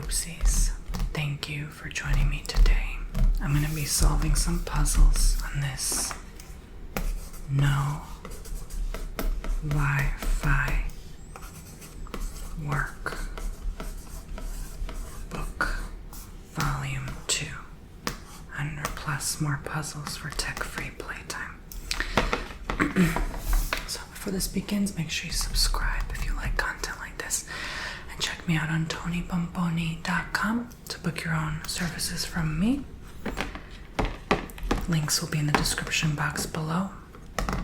Oopsies. Thank you for joining me today. I'm going to be solving some puzzles on this No Wi-Fi Work Book Volume 2. 100 plus more puzzles for tech-free playtime. So before this begins, make sure you subscribe if you like content like this. And check me out on TonyBomboni.com to book your own services from me. Links will be in the description box below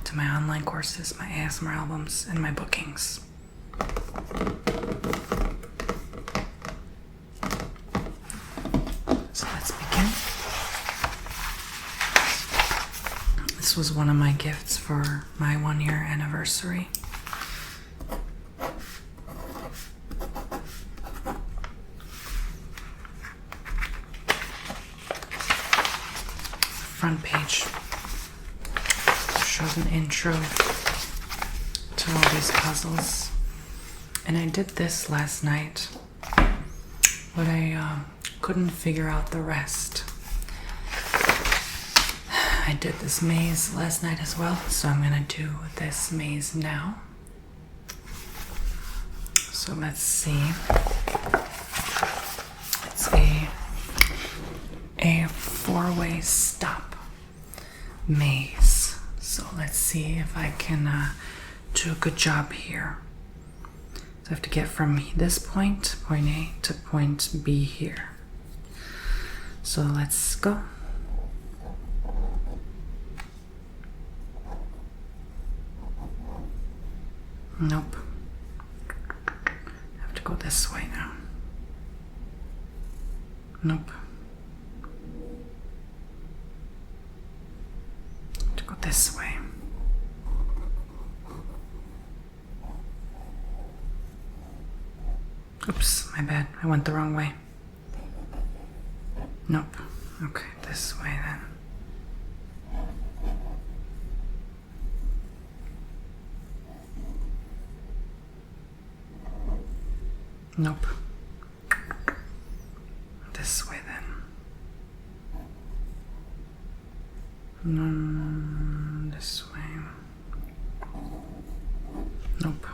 to my online courses, my ASMR albums, and my bookings. So let's begin. This was one of my gifts for my 1-year anniversary. Front page shows an intro to all these puzzles, and I did this last night, but I couldn't figure out the rest. I did this maze last night as well, so I'm gonna do this maze now. So let's see. It's a four-way stop maze. So let's see if I can do a good job here. So I have to get from this point, point A, to point B here. So let's go. Nope. I have to go this way now. Nope. Go this way. Oops, my bad. I went the wrong way. Nope. Okay, this way then. Nope. This way then. This way. Nope.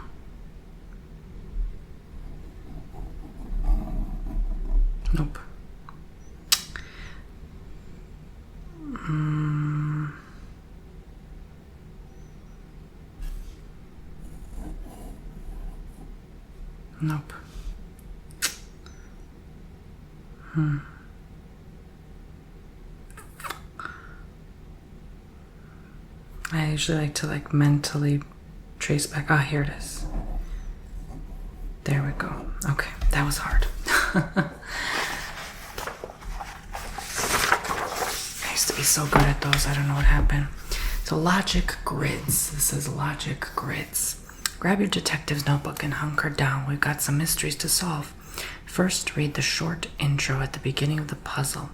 Nope. Nope. I usually like to mentally trace back. Ah, here it is. There we go. Okay, that was hard. I used to be so good at those. I don't know what happened. So logic grids. This is logic grids. Grab your detective's notebook and hunker down. We've got some mysteries to solve. First, read the short intro at the beginning of the puzzle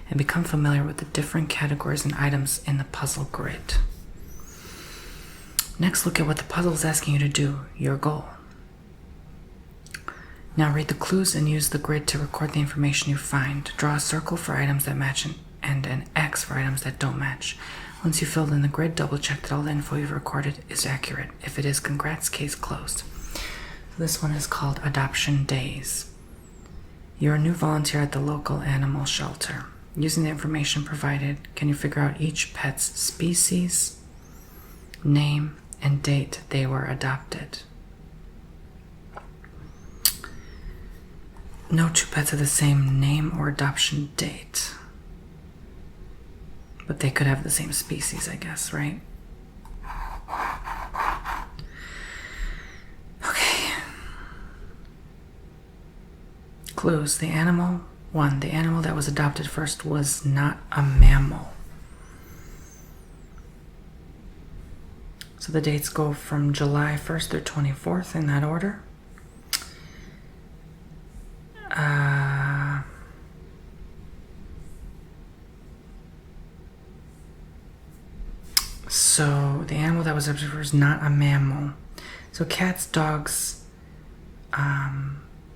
and become familiar with the different categories and items in the puzzle grid. Next, look at what the puzzle is asking you to do, your goal. Now read the clues and use the grid to record the information you find. Draw a circle for items that match and an X for items that don't match. Once you've filled in the grid, double check that all the info you've recorded is accurate. If it is, congrats, case closed. This one is called Adoption Days. You're a new volunteer at the local animal shelter. Using the information provided, can you figure out each pet's species, name, and date they were adopted? No two pets have the same name or adoption date. But they could have the same species, I guess, right? Okay. Clues. The animal that was adopted first was not a mammal. So the dates go from July 1st through 24th in that order. So the animal that was observed was not a mammal. So cats, dogs,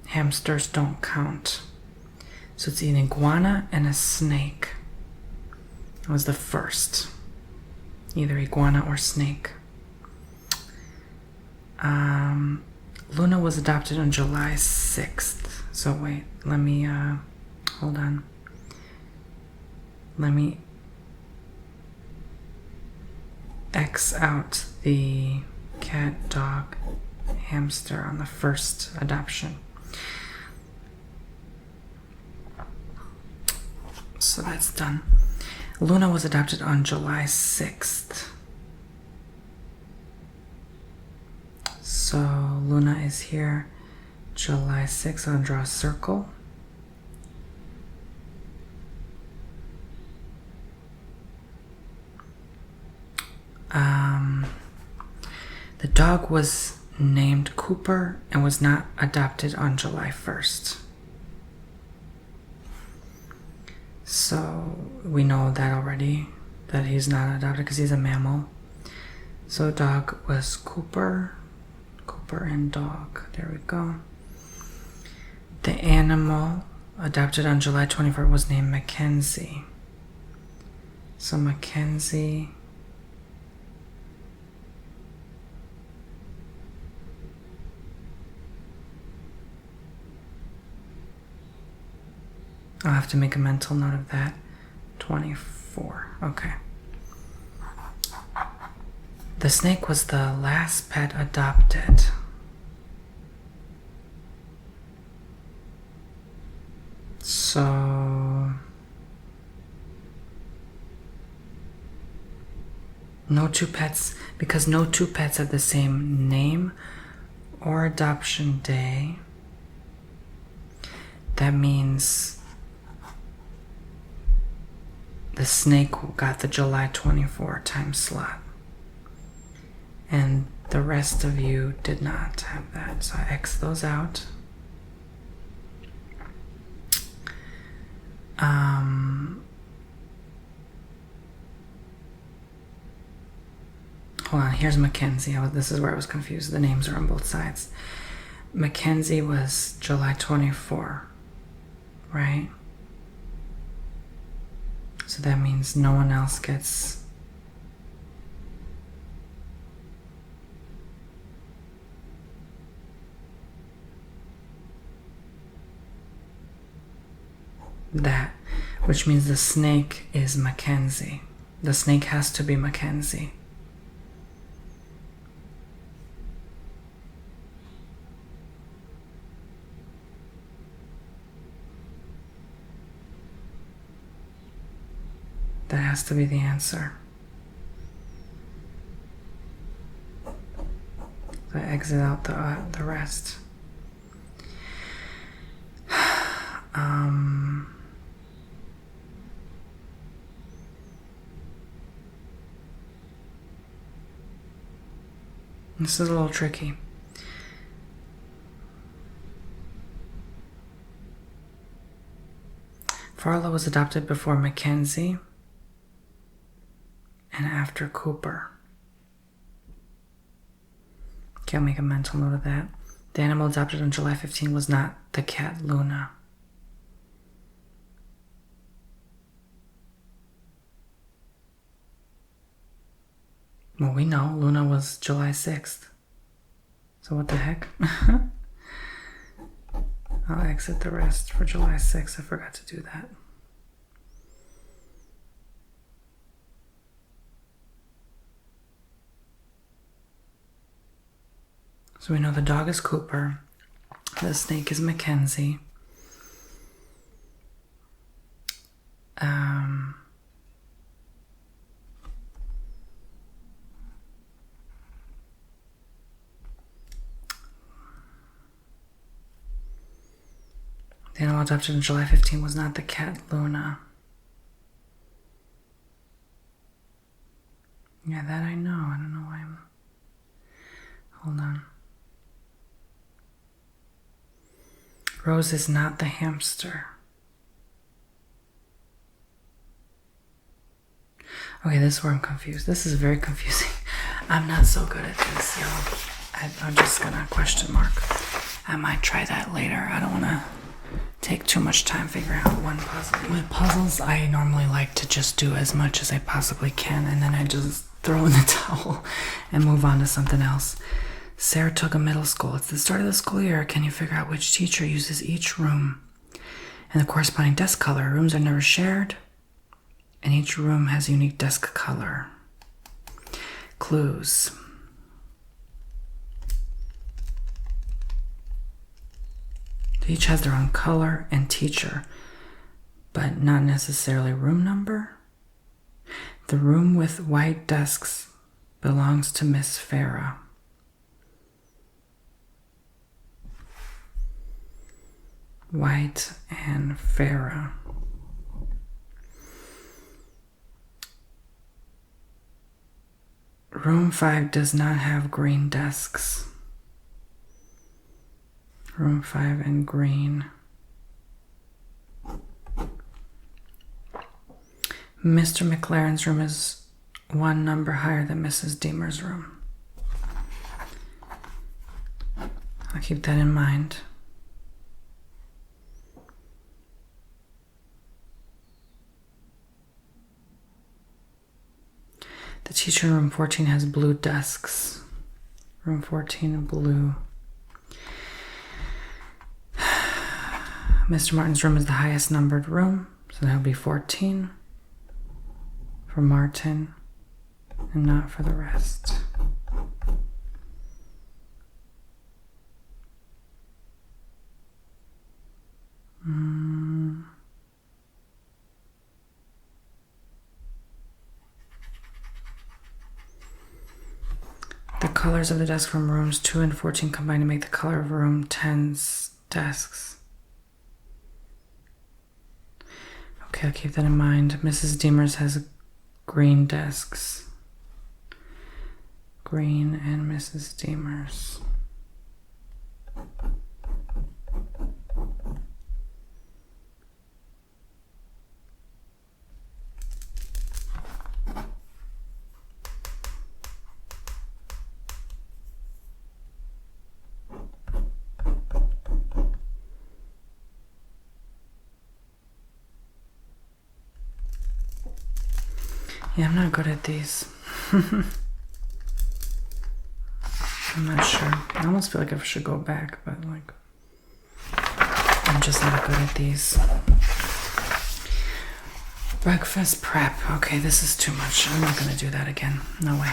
hamsters don't count. So it's an iguana and a snake. It was the first. Either iguana or snake. Luna was adopted on July 6th. So wait, let me, hold on. Let me X out the cat, dog, hamster on the first adoption. So that's done. Luna was adopted on July 6th. So Luna is here, July 6th. I'll draw a circle. The dog was named Cooper and was not adopted on July 1st. So we know that already, that he's not adopted because he's a mammal. So dog was Cooper. Cooper and dog. There we go. The animal adopted on July 24th was named Mackenzie. So Mackenzie. I'll have to make a mental note of that. 24. Okay. The snake was the last pet adopted. So no two pets, because no two pets have the same name or adoption day. That means the snake got the July 24 time slot. And the rest of you did not have that. So I X those out. Hold on, here's Mackenzie. This is where I was confused. The names are on both sides. Mackenzie was July 24, right? So that means no one else gets that, which means the snake is Mackenzie. The snake has to be Mackenzie. That has to be the answer. So I exit out the rest. This is a little tricky. Farla was adopted before Mackenzie and after Cooper. Okay, I'll make a mental note of that. The animal adopted on July 15 was not the cat Luna. Well, we know Luna was July 6th. So what the heck? I'll exit the rest for July 6th. I forgot to do that. So we know the dog is Cooper. The snake is Mackenzie. The animal adopted on July 15 was not the cat Luna. Yeah, that I know. I don't know why I'm... Hold on. Rose is not the hamster. Okay, this is where I'm confused. This is very confusing. I'm not so good at this, y'all. I'm just gonna question mark. I might try that later. I don't want to take too much time figuring out one puzzle. With puzzles, I normally like to just do as much as I possibly can, and then I just throw in the towel and move on to something else. Saratoga Middle School. It's the start of the school year. Can you figure out which teacher uses each room and the corresponding desk color? Rooms are never shared, and each room has a unique desk color. Clues. Each has their own color and teacher, but not necessarily room number. The room with white desks belongs to Miss Farah. White and Farah. Room 5 does not have green desks. Room 5 and green. Mr. McLaren's room is one number higher than Mrs. Deemer's room. I'll keep that in mind. The teacher in room 14 has blue desks. Room 14 blue. Mr. Martin's room is the highest numbered room, so that would be 14 for Martin and not for the rest. The colors of the desk from rooms 2 and 14 combine to make the color of room 10's desks. Okay, I'll keep that in mind. Mrs. Deemer's has green desks. Green and Mrs. Deemer's. Yeah, I'm not good at these. I'm not sure. I almost feel like I should go back, but like, I'm just not good at these. Breakfast prep. Okay, this is too much. I'm not going to do that again. No way.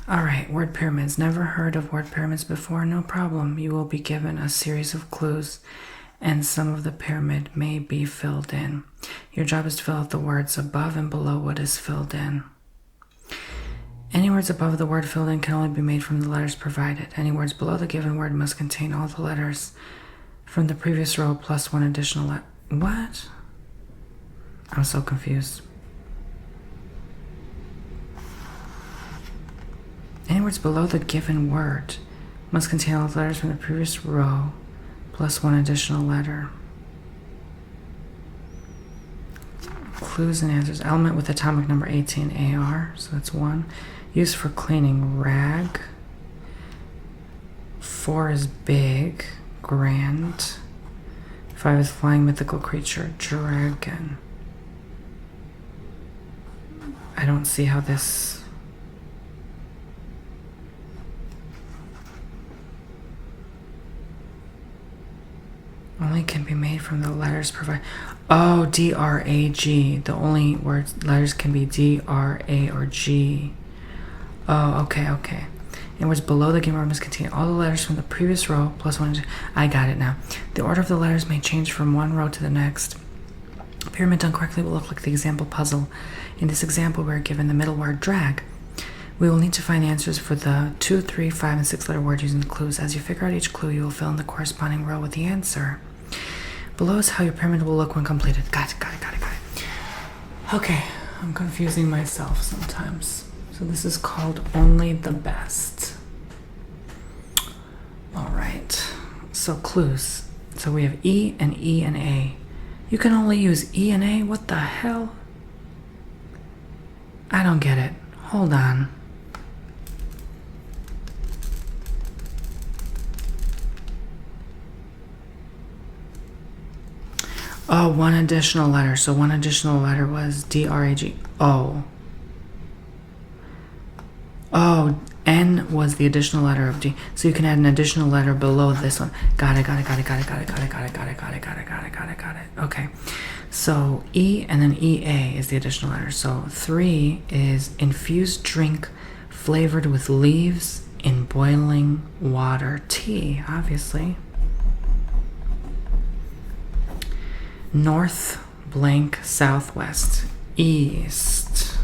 All right, word pyramids. Never heard of word pyramids before? No problem. You will be given a series of clues, and some of the pyramid may be filled in. Your job is to fill out the words above and below what is filled in. Any words above the word filled in can only be made from the letters provided. Any words below the given word must contain all the letters from the previous row plus one additional letter. What? I'm so confused. Any words below the given word must contain all the letters from the previous row plus one additional letter. Clues and answers. Element with atomic number 18 AR, so that's 1. Used for cleaning, rag. 4 is big, grand. 5 is flying mythical creature, dragon. I don't see how this... only can be made from the letters provided. Oh, D-R-A-G. The only letters can be D, R, A, or G. Oh, okay. And words below the given word must contain all the letters from the previous row plus one. I got it now. The order of the letters may change from one row to the next. A pyramid done correctly will look like the example puzzle. In this example, we're given the middle word drag. We will need to find the answers for the 2, 3, 5, and 6 letter words using the clues. As you figure out each clue, you will fill in the corresponding row with the answer. Below is how your pyramid will look when completed. Got it. Okay, I'm confusing myself sometimes. So this is called Only the Best. All right, so clues. So we have E and A. You can only use E and A? What the hell? I don't get it. Hold on. Oh, one additional letter. So one additional letter was D-R-A-G. Oh. Oh, N was the additional letter of D. So you can add an additional letter below this one. Got it. Okay. So E and then EA is the additional letter. So 3 is infused drink flavored with leaves in boiling water. Tea, obviously. North blank southwest. East.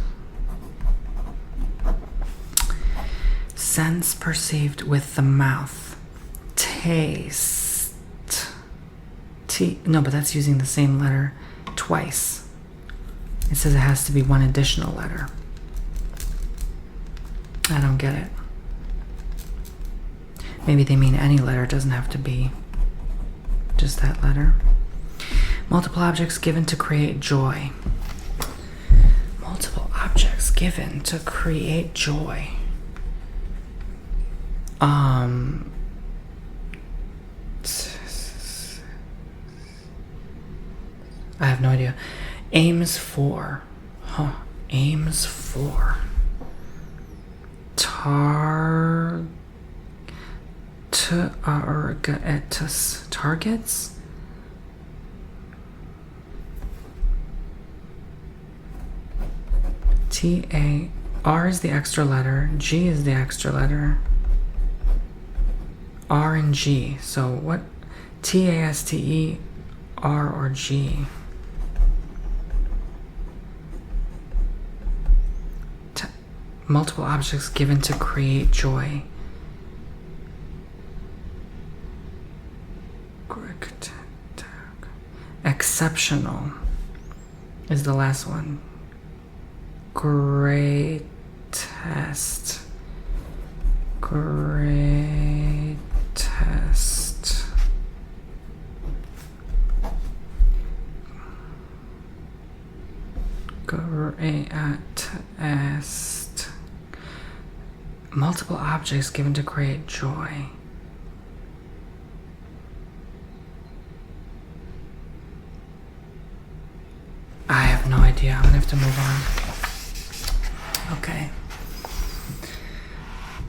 Sense perceived with the mouth. Taste. No, but that's using the same letter twice. It says it has to be one additional letter. I don't get it. Maybe they mean any letter. It doesn't have to be just that letter. Multiple objects given to create joy. Multiple objects given to create joy. I have no idea. Aims for. Aims for. Targets? T-A. R is the extra letter. G is the extra letter. R and G. So what? T-A-S-T-E, R or G? Multiple objects given to create joy. Exceptional is the last one. Greatest. Multiple objects given to create joy. I have no idea. I'm gonna have to move on. Okay.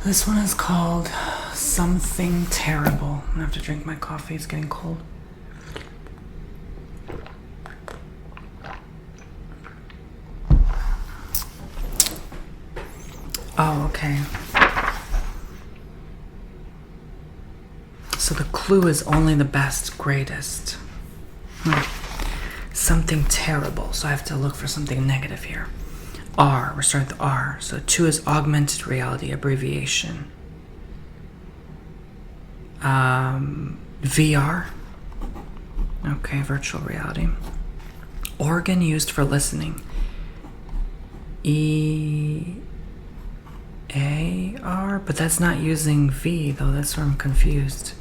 This one is called Something Terrible. I'm gonna have to drink my coffee. It's getting cold. Oh, okay. So the clue is only the best, greatest. Something terrible. So I have to look for something negative here. R, we're starting with R. So 2 is augmented reality, abbreviation. VR. Okay, virtual reality. Organ used for listening. E-A-R, but that's not using V, though. That's where I'm confused.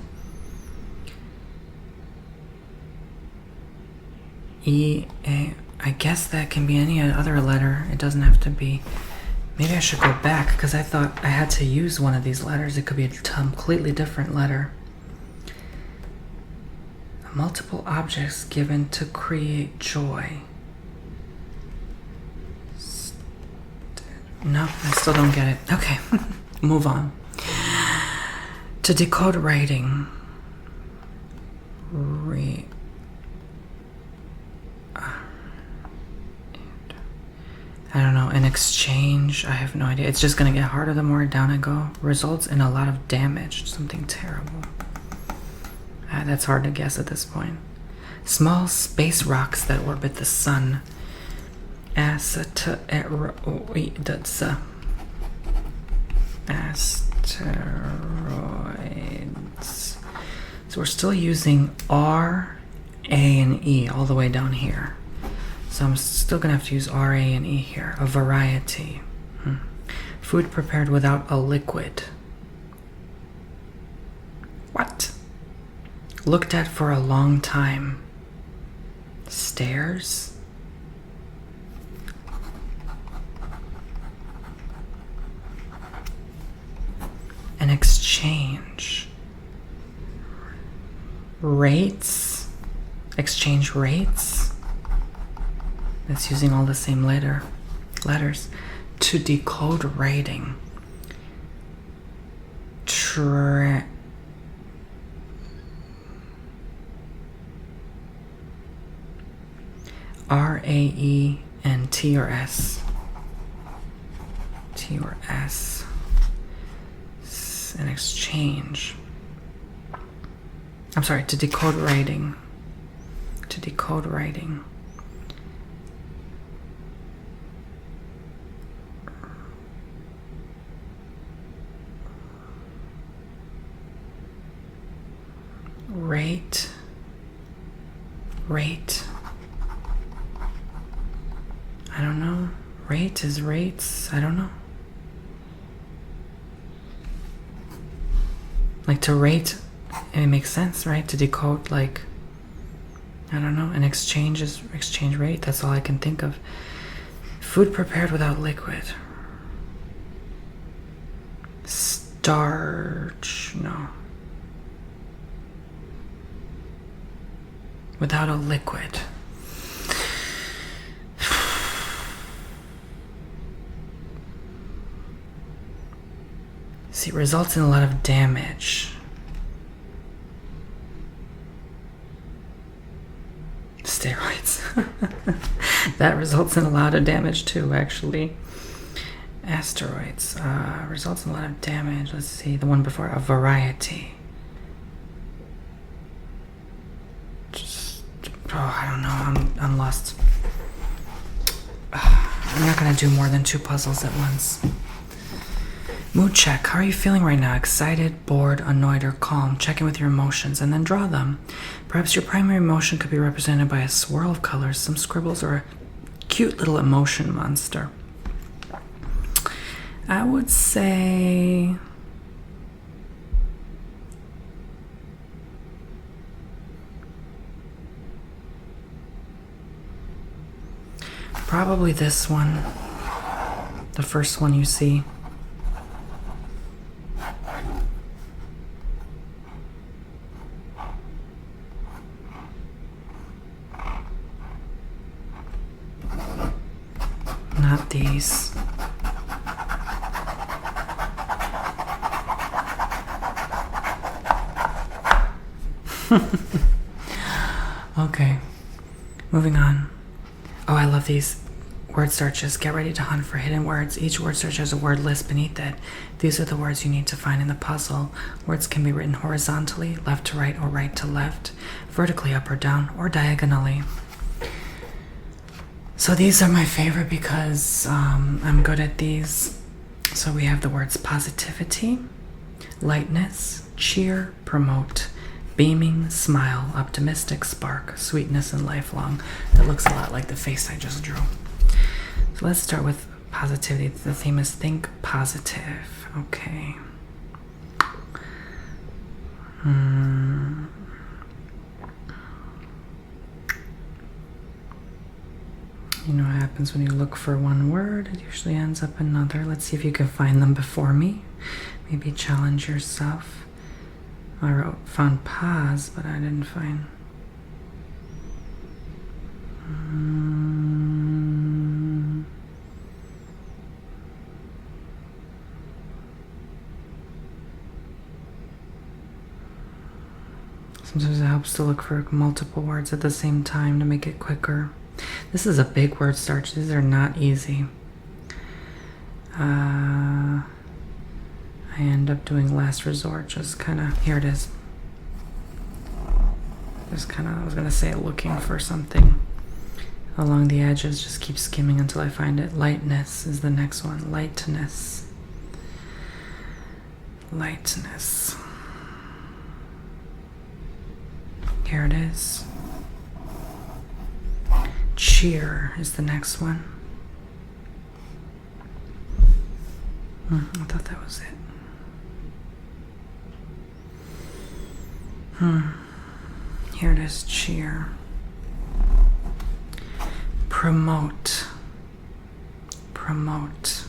E-A, I guess that can be any other letter. It doesn't have to be. Maybe I should go back, because I thought I had to use one of these letters. It could be a completely different letter. Multiple objects given to create joy. No, I still don't get it. Okay, move on. To decode writing. I don't know, an exchange, I have no idea. It's just gonna get harder the more down I go. Results in a lot of damage, something terrible. That's hard to guess at this point. Small space rocks that orbit the sun. Asteroids. So we're still using R, A, and E all the way down here. So I'm still gonna have to use R, A, and E here. A variety. Food prepared without a liquid. What? Looked at for a long time. Stairs? An exchange. Rates? Exchange rates. It's using all the same letters. To decode writing. R-A-E and T or S. T or S. An exchange. I'm sorry, to decode writing. To decode writing. Rate. I don't know. Rate is rates. I don't know. Like to rate, it makes sense, right? To decode, like, I don't know. An exchange is exchange rate. That's all I can think of. Food prepared without liquid. Starch. No. Without a liquid. See, it results in a lot of damage. Steroids. That results in a lot of damage too, actually. Asteroids. Results in a lot of damage. Let's see, the one before, a variety. I don't know, I'm lost. I'm not gonna do more than 2 puzzles at once. Mood check. How are you feeling right now? Excited, bored, annoyed, or calm? Check in with your emotions and then draw them. Perhaps your primary emotion could be represented by a swirl of colors, some scribbles, or a cute little emotion monster. I would say probably this one, the first one you see. Not these. Okay, moving on. Oh, I love these word searches. Get ready to hunt for hidden words. Each word search has a word list beneath it. These are the words you need to find in the puzzle. Words can be written horizontally, left to right or right to left, vertically up or down, or diagonally. So these are my favorite because I'm good at these. So we have the words positivity, lightness, cheer, promote, beaming, smile, optimistic, spark, sweetness, and lifelong. That looks a lot like the face I just drew. So let's start with positivity. The theme is think positive. Okay. You know what happens when you look for one word? It usually ends up another. Let's see if you can find them before me. Maybe challenge yourself. I found pause, but I didn't find. Sometimes it helps to look for multiple words at the same time to make it quicker. This is a big word search. These are not easy. I end up doing last resort. Just kind of, here it is. Just kind of, I was going to say looking for something along the edges. Just keep skimming until I find it. Lightness is the next one. Lightness. Lightness. Here it is. Cheer is the next one. I thought that was it. Here it is, cheer. Promote. Promote.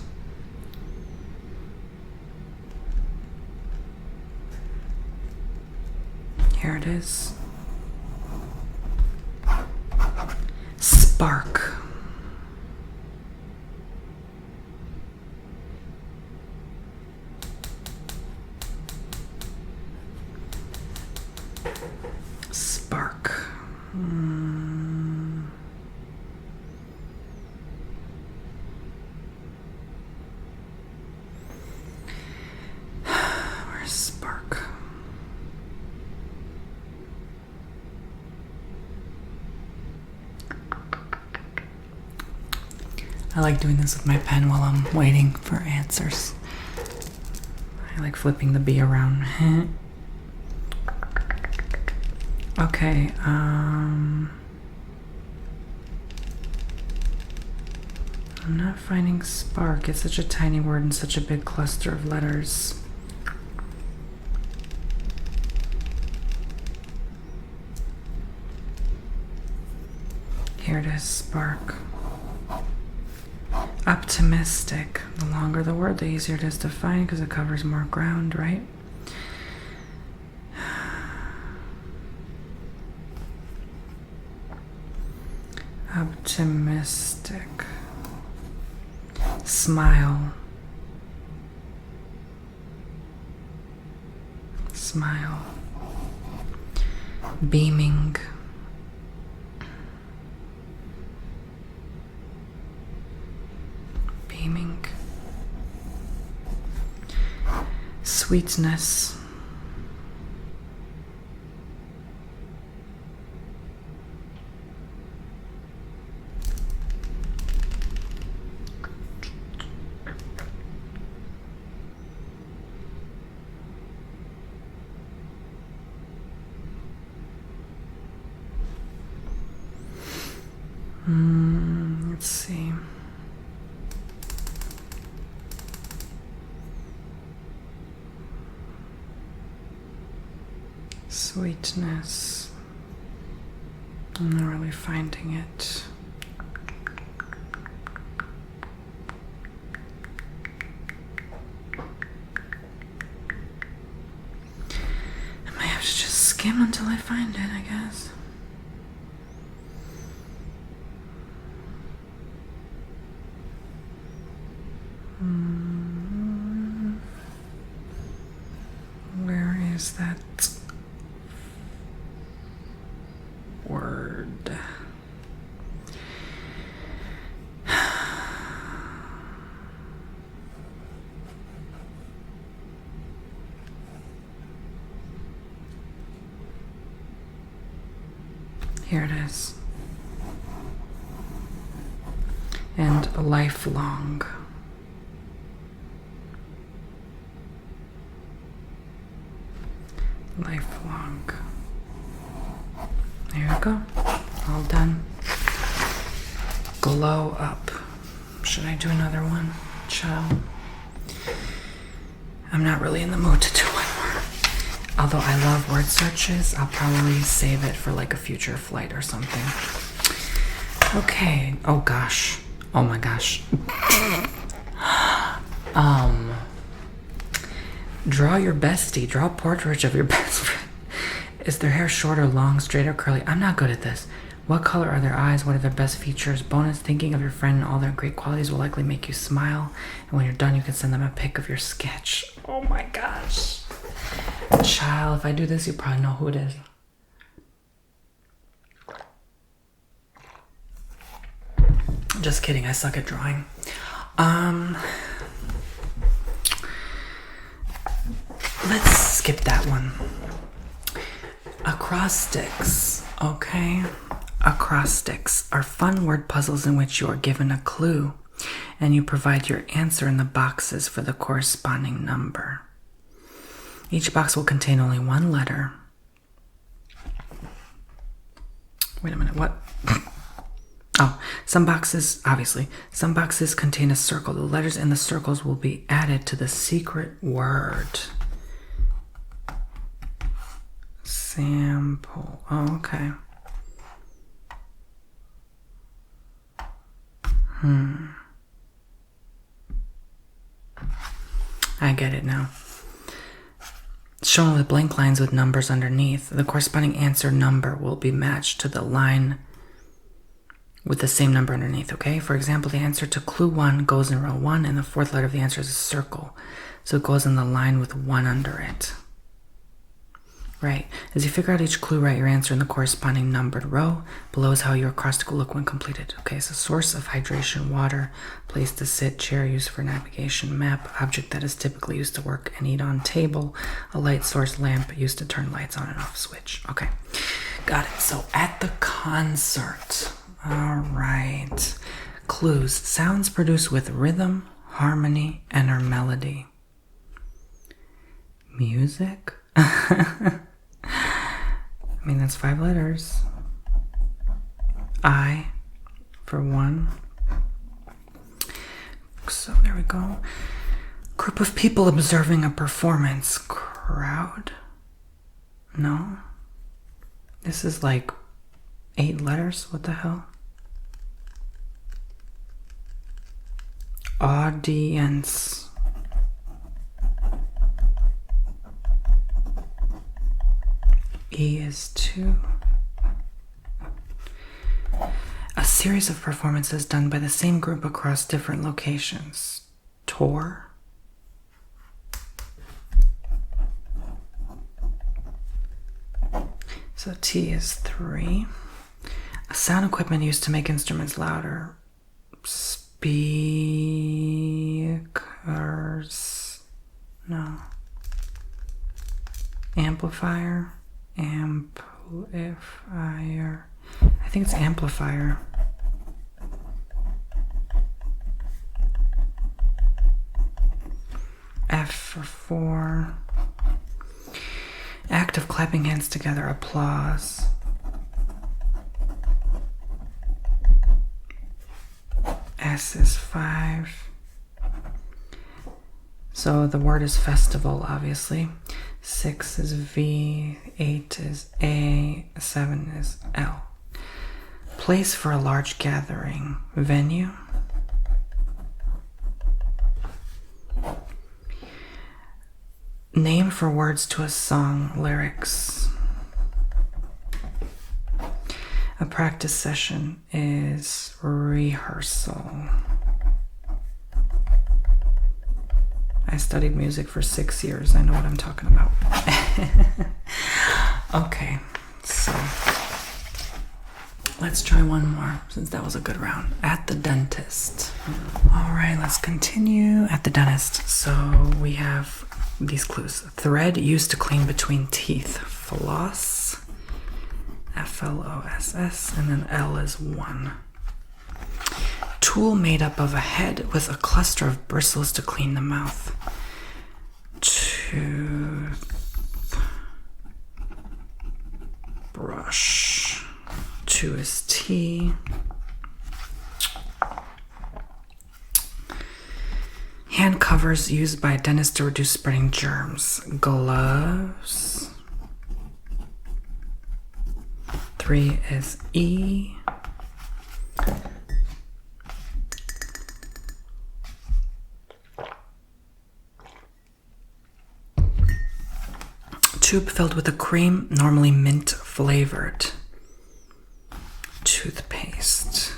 Here it is. Spark. Spark. Where's spark? I like doing this with my pen while I'm waiting for answers. I like flipping the B around. Okay, I'm not finding spark. It's such a tiny word and such a big cluster of letters. Here it is, spark. Optimistic. The longer the word, the easier it is to find because it covers more ground, right? Optimistic. Smile. Smile. Beaming. Beaming. Sweetness. Let's see. Sweetness. I'm not really finding it. I might have to just skim until I find it, I guess. Where is that word? Here it is. And lifelong. Lifelong. There we go. All done. Glow up. Should I do another one? Child. I'm not really in the mood to do one more. Although I love word searches, I'll probably save it for like a future flight or something. Okay. Oh gosh. Oh my gosh. Draw your bestie. Draw a portrait of your best friend. Is their hair short or long, straight or curly? I'm not good at this. What color are their eyes? What are their best features? Bonus, thinking of your friend and all their great qualities will likely make you smile. And when you're done, you can send them a pic of your sketch. Oh my gosh. Child, if I do this, you probably know who it is. Just kidding, I suck at drawing. Let's skip that one. Acrostics, okay? Acrostics are fun word puzzles in which you are given a clue and you provide your answer in the boxes for the corresponding number. Each box will contain only one letter. Wait a minute, what? Oh, some boxes contain a circle. The letters in the circles will be added to the secret word. Sample. Oh, okay. I get it now. Shown with blank lines with numbers underneath. The corresponding answer number will be matched to the line with the same number underneath, okay? For example, the answer to clue 1 goes in row 1, and the fourth letter of the answer is a circle. So it goes in the line with 1 under it. Right. As you figure out each clue, write your answer in the corresponding numbered row. Below is how your acrostic will look when completed. Okay, so source of hydration, water, place to sit, chair used for navigation, map, object that is typically used to work and eat on, table, a light source, lamp used to turn lights on and off, switch. Okay, got it. So at the concert. All right. Clues. Sounds produced with rhythm, harmony, and or melody. Music? I mean, that's 5 letters. I, for 1. So there we go. Group of people observing a performance. Crowd? No. This is like 8 letters. What the hell? Audience. E is 2. A series of performances done by the same group across different locations. Tour. So T is 3. A sound equipment used to make instruments louder. Speakers. No. Amplifier. Amplifier. I think it's amplifier. F for 4. Act of clapping hands together. Applause. S is 5. So the word is festival, obviously. 6 is V, 8 is A, 7 is L. Place for a large gathering. Venue. Name for words to a song. Lyrics. A practice session is rehearsal. I studied music for 6 years. I know what I'm talking about. Okay, so let's try one more since that was a good round. At the dentist. All right, let's continue. At the dentist. So we have these clues. Thread used to clean between teeth. Floss. Floss. And then L is 1. Tool made up of a head with a cluster of bristles to clean the mouth. Tooth. Brush. 2 is T. Hand covers used by a dentist to reduce spreading germs. Gloves. 3 is E. Tube filled with a cream, normally mint flavored. Toothpaste.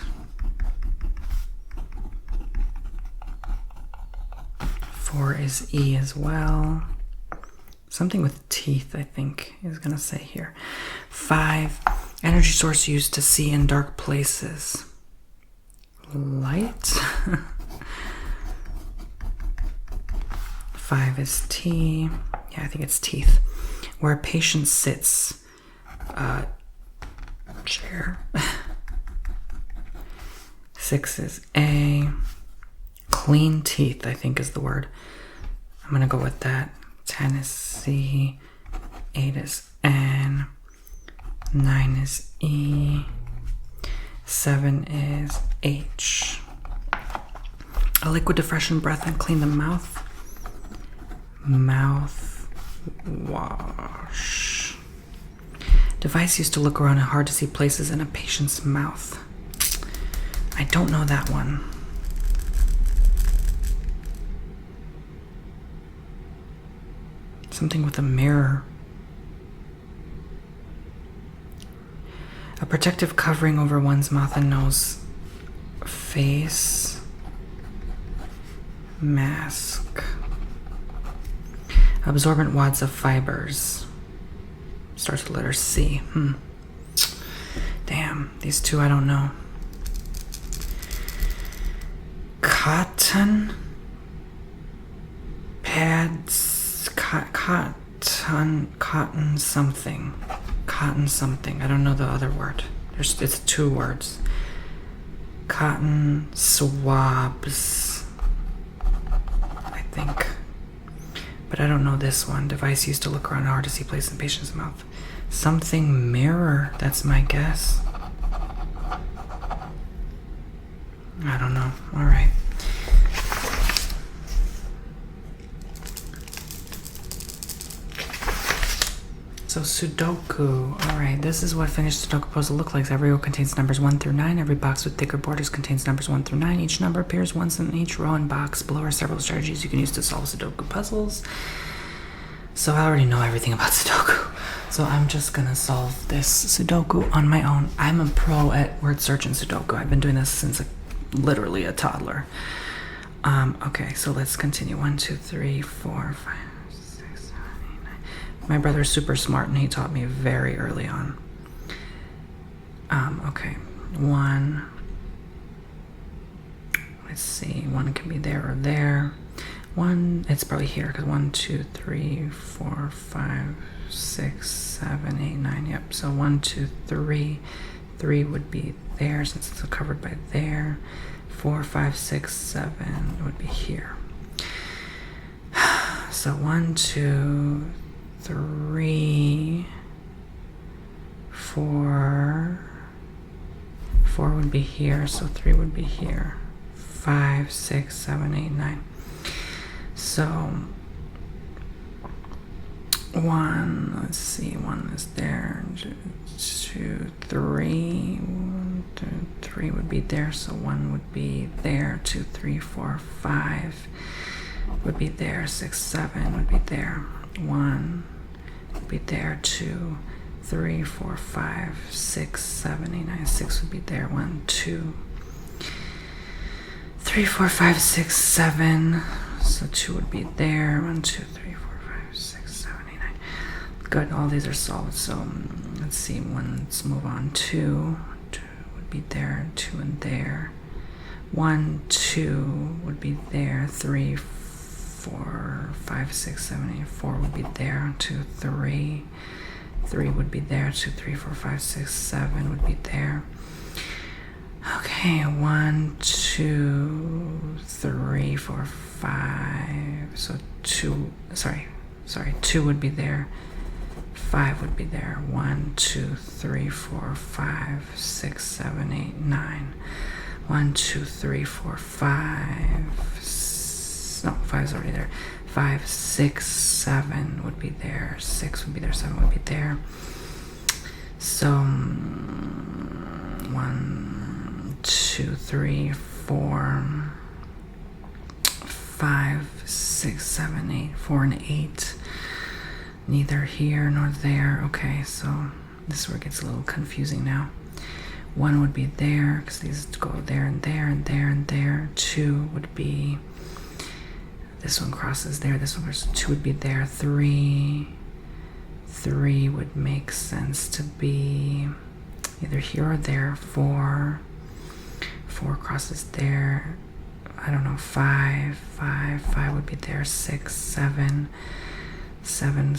4 is E as well. Something with teeth, I think, is going to say here. 5, energy source used to see in dark places. Light. 5 is T. Yeah, I think it's teeth. Where a patient sits. Chair. 6 is A. Clean teeth, I think is the word. I'm going to go with that. 10 is C. 8 is N. 9 is E. 7 is H. A liquid to freshen breath and clean the mouth. Mouth wash. Device used to look around and hard to see places in a patient's mouth. I don't know that one. Something with a mirror. A Protective covering over one's mouth and nose. Face mask. Absorbent wads of fibers. Starts with the letter C. Damn, these two I don't know. Cotton pads. Cotton something. Cotton something. I don't know the other word. It's 2 words. Cotton swabs, I think. But I don't know this one. Device used to look around hard to see place in patient's mouth. Something mirror, that's my guess. I don't know. All right. So Sudoku. All right, this is what finished Sudoku puzzle looks like. Every row contains numbers 1 through 9. Every box with thicker borders contains numbers 1 through 9. Each number appears once in each row and box. Below are several strategies you can use to solve Sudoku puzzles. So I already know everything about Sudoku. So I'm just gonna solve this Sudoku on my own. I'm a pro at word search and Sudoku. I've been doing this since literally a toddler. Okay, so let's continue. 1, 2, 3, 4, 5. My brother's super smart and he taught me very early on. Okay, 1. Let's see, 1 can be there or there. 1, it's probably here because 1, 2, 3, 4, 5, 6, 7, 8, 9. Yep, so 1, 2, 3. 3 would be there since it's covered by there. 4, 5, 6, 7 would be here. So 1, 2, 3, 4. 4 would be here, so 3 would be here. 5, 6, 7, 8, 9. So 1, let's see, 1 is there. 2, 3. 1, 2, 3 would be there, so 1 would be there. 2, 3, 4, 5 would be there. 6, 7 would be there. 1 would be there. 2, 3, 4, 5, 6, 7, 8, 9. 6 would be there. 1, 2, 3, 4, 5, 6, 7. So 2 would be there. 1, 2, 3, 4, 5, 6, 7, 8, 9. Good, all these are solved. So let's see, let's move on. 2 would be there, 2 and there. 1, 2 would be there. 3, 4, 5, 6, 7, 8, 4 would be there. 2, 3. 3 would be there. 2, 3, 4, 5, 6, 7 would be there. Okay, 1, 2, 3, 4, 5. So 2, sorry, 2 would be there. 5 would be there. 1, 2, 3, 4, 5, 6, 7, 8, 9. 1, 2, 3, 4, 5. No, 5 is already there. 5, 6, 7 would be there. 6 would be there. 7 would be there. So 1, 2, 3, 4, 5, 6, 7, 8. 4 and 8. Neither here nor there. Okay, so this is where it gets a little confusing now. 1 would be there because these go there and there and there and there. 2 would be, this one crosses there, this one crosses, 2 would be there. 3 would make sense to be either here or there. 4 crosses there. I don't know. 5 would be there. 6, 7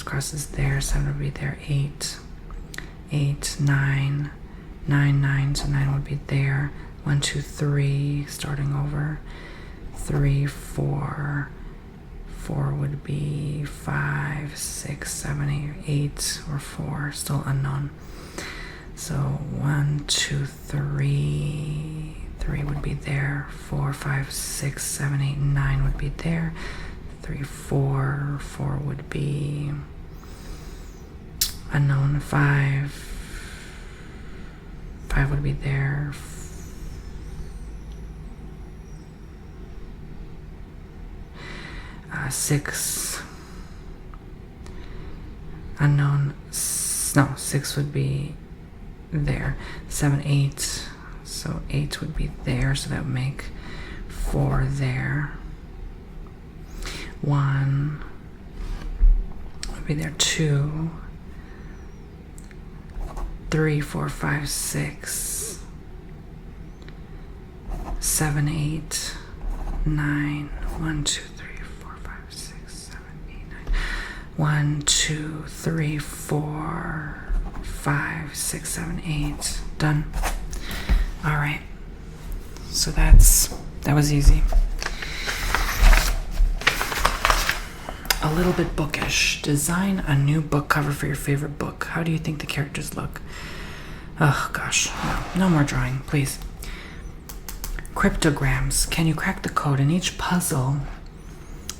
crosses there. 7 would be there. 8, 9, 9, so 9 would be there. 1, 2, 3, starting over. 3, 4 would be 5, 6, 7, 8, 8 or 4, still unknown. So 1, 2, 3 would be there. 4, 5, 6, 7, 8, 9 would be there. 3, 4 would be unknown. 5 would be there. 6 unknown. No, 6 would be there. 7, 8. So 8 would be there, so that would make 4 there. 1 would be there. 2, 3, 4, 5, 6, 7, 8, 9. 1, 2, 3, 4, 5, 6, 7, 8, 9. 1, 2, 3, 4, 5, 6, 7, 8. Done. All right. So that was easy. A little bit bookish. Design a new book cover for your favorite book. How do you think the characters look? Oh gosh, no more drawing, please. Cryptograms. Can you crack the code? In each puzzle,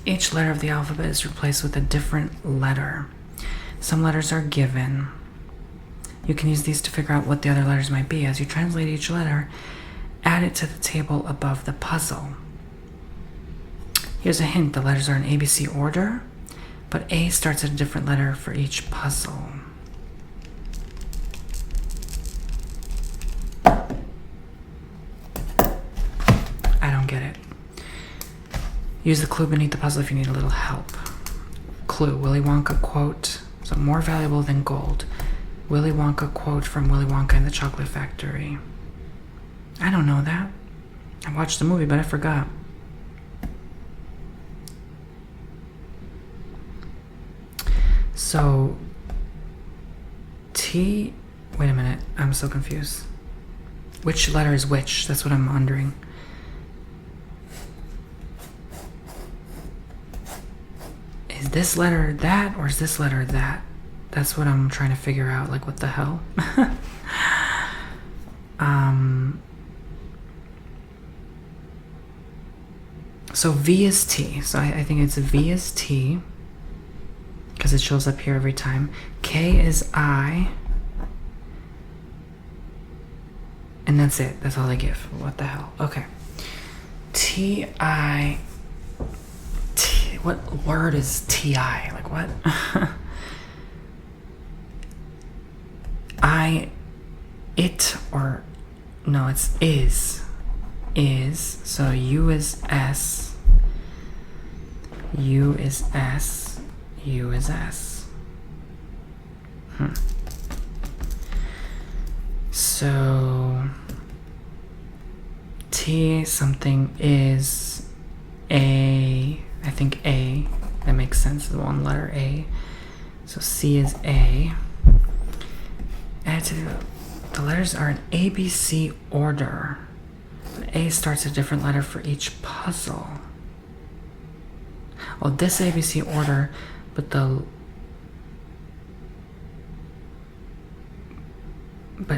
each letter of the alphabet is replaced with a different letter. Some letters are given. You can use these to figure out what the other letters might be. As you translate each letter, add it to the table above the puzzle. Here's a hint. The letters are in ABC order, but A starts at a different letter for each puzzle. I don't get it. Use the clue beneath the puzzle if you need a little help. Clue. Willy Wonka quote. So more valuable than gold. Willy Wonka quote from Willy Wonka and the Chocolate Factory. I don't know that. I watched the movie, but I forgot. So, T... Wait a minute. I'm so confused. Which letter is which? That's what I'm wondering. Is this letter that, or is this letter that? That's what I'm trying to figure out. Like, what the hell? So V is T. So I think it's V is T, because it shows up here every time. K is I. And that's it. That's all they give. What the hell? Okay. T-I... What word is T-I? Like, what? It, or... No, it's is. Is. So U is S. U is S. U is S. So... T something is A. I think A. That makes sense. The one letter A. So C is A. Add to the letters are in ABC order. A starts a different letter for each puzzle. Oh, this ABC order, but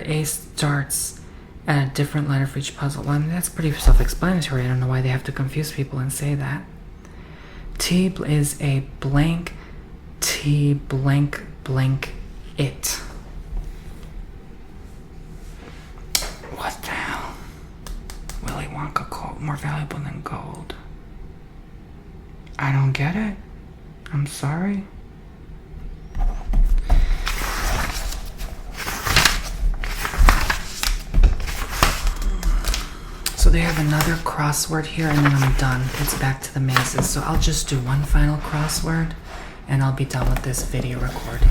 A starts at a different letter for each puzzle. Well, I mean, that's pretty self-explanatory. I don't know why they have to confuse people and say that. T is a blank. T blank blank it. What the hell? Willy Wonka quote, more valuable than gold. I don't get it. I'm sorry. So they have another crossword here, and then I'm done. It's back to the mazes. So I'll just do one final crossword, and I'll be done with this video recording.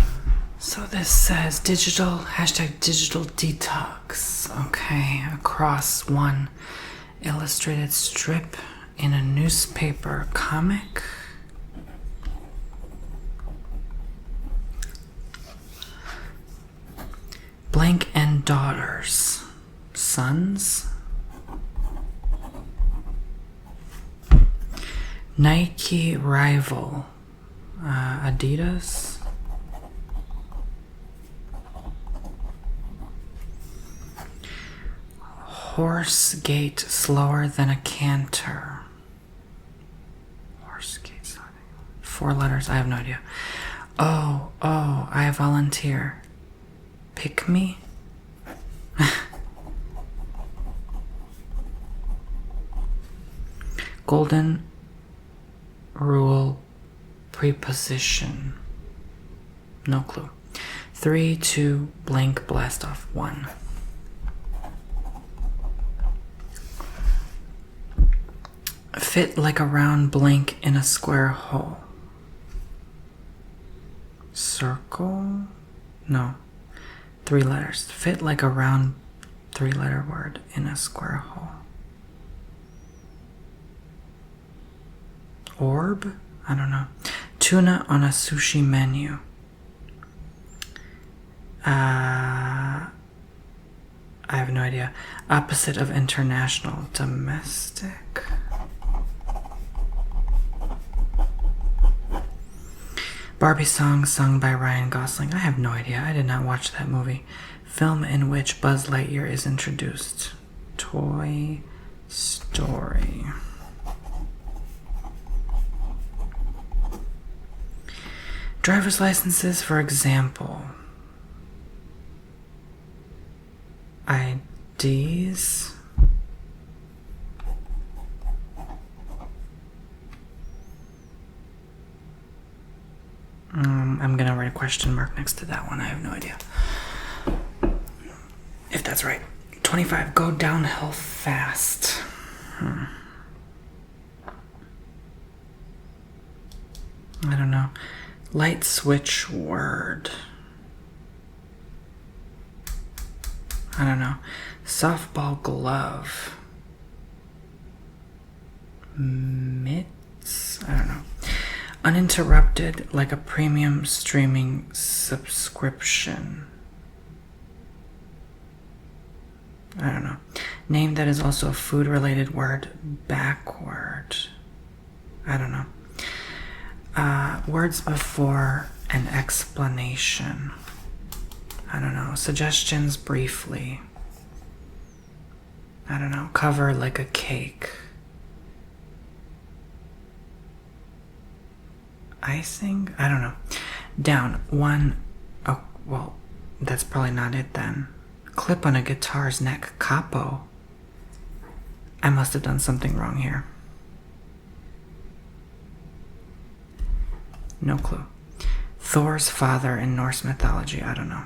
So this says digital, #digital detox. Okay, across one illustrated strip in a newspaper comic. Blank and daughters. Sons. Nike rival. Adidas. Horse gait slower than a canter. Horse gait slower. 4 letters. I have no idea. Oh, I volunteer. Pick me. Golden rule preposition. No clue. 3, 2, blank, blast off, 1. Fit like a round blank in a square hole. Circle? No. 3 letters. Fit like a round 3-letter word in a square hole. Orb? I don't know. Tuna on a sushi menu. I have no idea. Opposite of international. Domestic. Barbie song sung by Ryan Gosling. I have no idea. I did not watch that movie. Film in which Buzz Lightyear is introduced. Toy Story. Driver's licenses, for example. IDs. I'm gonna write a question mark next to that one. I have no idea if that's right. 25. Go downhill fast. I don't know. Light switch word. I don't know. Softball glove. Mitts? I don't know. Uninterrupted, like a premium streaming subscription. I don't know. Name that is also a food-related word. Backward. I don't know. Words before an explanation. I don't know. Suggestions briefly. I don't know. Cover like a cake. Icing? I don't know. Down. 1. Oh, well, that's probably not it then. Clip on a guitar's neck. Capo. I must have done something wrong here. No clue. Thor's father in Norse mythology. I don't know.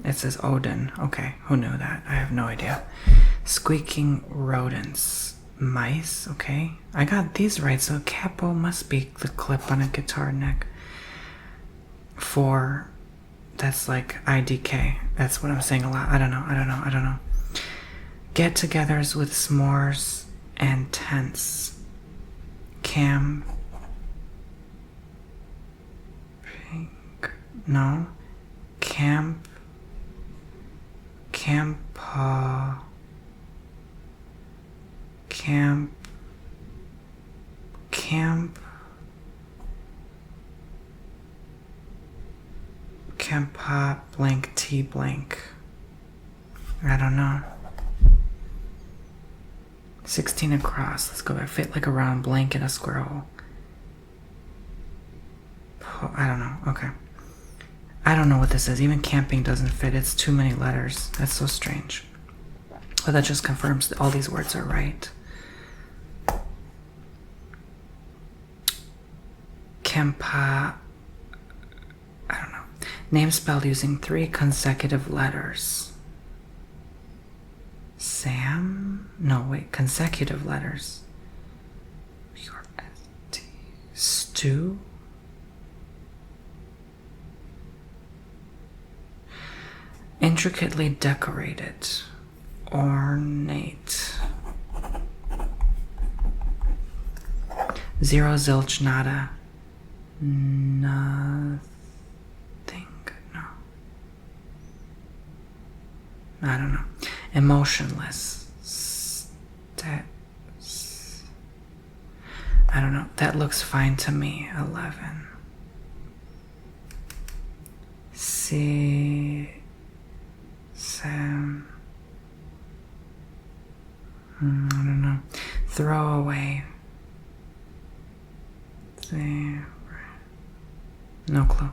It says Odin. Okay, who knew that? I have no idea. Squeaking rodents. Mice. Okay. I got these right, so capo must be the clip on a guitar neck. 4. That's like IDK. That's what I'm saying a lot. I don't know. Get-togethers with s'mores and tents. Camp. No. Camp. Campa blank T blank. I don't know. 16 across. Let's go back. Fit like a round blank in a square hole. I don't know. Okay. I don't know what this is. Even camping doesn't fit. It's too many letters. That's so strange. But that just confirms that all these words are right. Kempa. I don't know. Name spelled using 3 consecutive letters. Sam? No, wait. Consecutive letters. Stew? Intricately decorated. Ornate. 0, zilch, nada. Nothing. No. I don't know. Emotionless. I don't know. That looks fine to me. 11. See. Sam. I don't know. Throw away. No clue.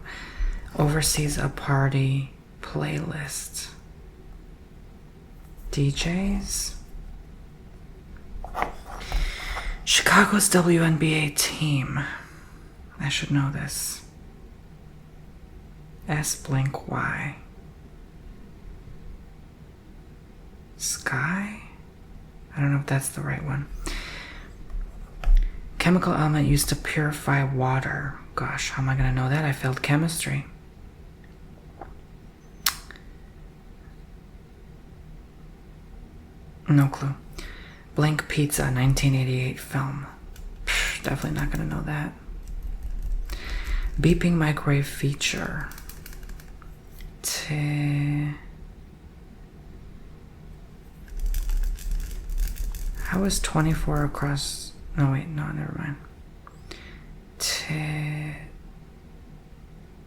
Oversees a party playlist. DJs. Chicago's WNBA team. I should know this. S blank Y. Sky? I don't know if that's the right one. Chemical element used to purify water. Gosh, how am I going to know that? I failed chemistry. No clue. Blank Pizza, 1988 film. Definitely not going to know that. Beeping microwave feature. How is 24 across? No, wait, no, never mind.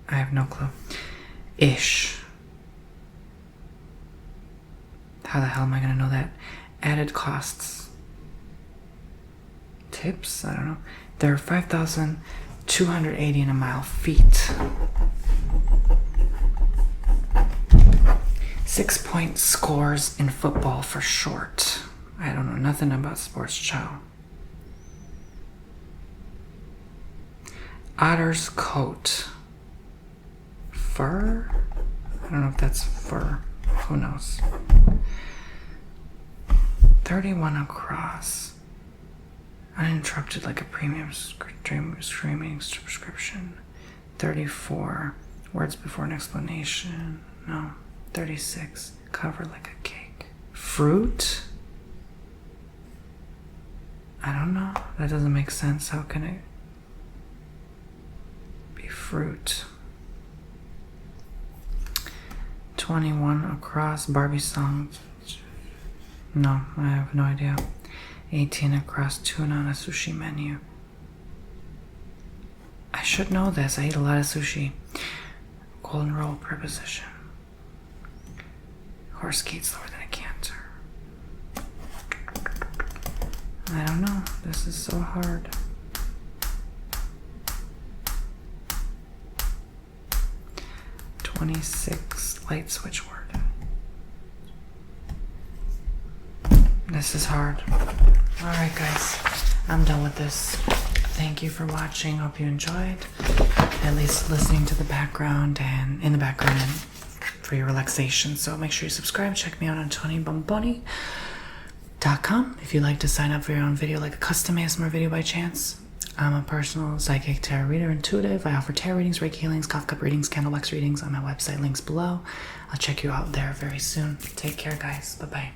I have no clue. Ish. How the hell am I going to know that? Added costs. Tips? I don't know. There are 5,280 in a mile. Feet. 6-point scores in football for short. I don't know nothing about sports, chow. Otter's coat. Fur? I don't know if that's fur. Who knows? 31 across. Uninterrupted like a premium streaming subscription. 34. Words before an explanation. No. 36. Cover like a cake. Fruit? I don't know. That doesn't make sense. How can it be fruit? 21 across. Barbie song. No, I have no idea. 18 across. Tuna on a sushi menu. I should know this. I eat a lot of sushi. Golden roll preposition. Horse gate slower than a canter. I don't know. This is so hard. $26 light switch word. This is hard. Alright guys, I'm done with this. Thank you for watching. Hope you enjoyed. At least listening to the background and in the background and for your relaxation. So make sure you subscribe. Check me out on Bomboni.com if you'd like to sign up for your own video, like a custom ASMR video by chance. I'm a personal psychic tarot reader, intuitive. I offer tarot readings, Reiki healings, cough cup readings, candlebox readings on my website. Links below. I'll check you out there very soon. Take care, guys. Bye-bye.